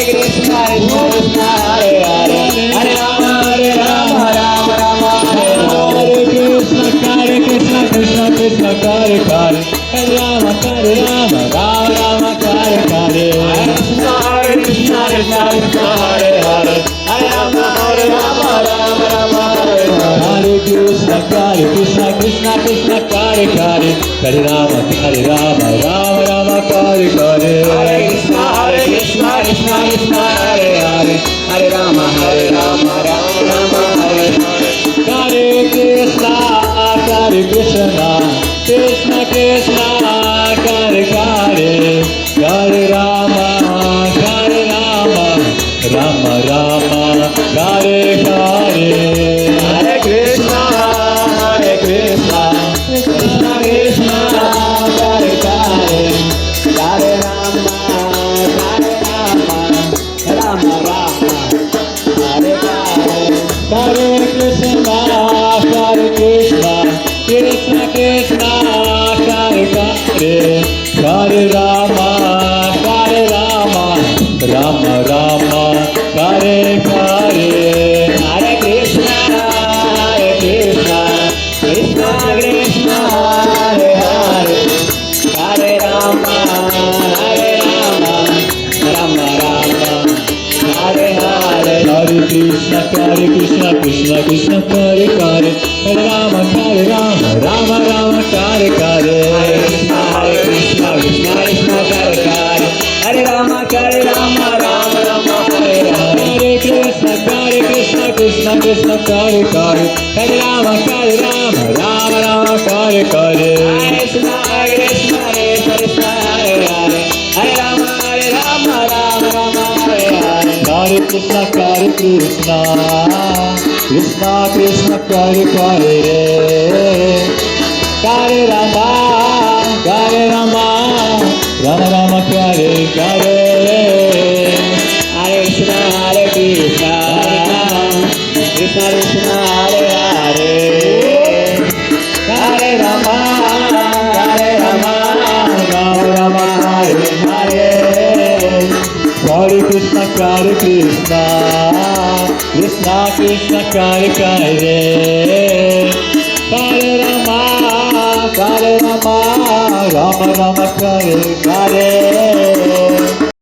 Krishna Krishna Hare Hare Hare Rama Rama Rama Hare Hare Krishna Krishna Krishna Hare Hare Hare Rama Rama Rama Hare Hare Hare Krishna Krishna Krishna Hare Hare Hare Rama Rama Rama Hare Hare Hare Krishna Krishna Krishna Hare Hare Hare Rama Rama Rama Hare Hare Hare Krishna Krishna Krishna Hare Hare Hare Rama Rama Rama Hare Hare Hare Krishna Krishna Krishna Hare Hare Hare Rama Rama Rama Hare Hare Hare Krishna Krishna Krishna Hare Hare Hare Rama Rama Rama Hare Hare Hare Krishna Krishna Hare Hare Hare Rama Rama Rama Hare Hare Hare Krishna Krishna Krishna Hare Hare Hare Rama Rama Rama Hare Hare Hare Krishna Krishna Krishna Hare Hare Hare Rama Rama Hare Hare Hare Krishna Krishna Krishna Hare Hare Hare Rama Rama Hare Hare Hare Krishna Krishna Krishna Hare Hare Hare Rama Rama Hare Hare Hare Krishna Krishna Hare Hare Hare Rama Rama Hare Hare Hare Krishna Krishna Krishna Hare Hare Hare Rama Rama Rama Hare Hare Hare Krishna Krishna Krishna Hare Hare Hare Rama Rama Rama Hare Hare Hare Krishna Krishna Hare Hare Hare Rama Rama Hare Hare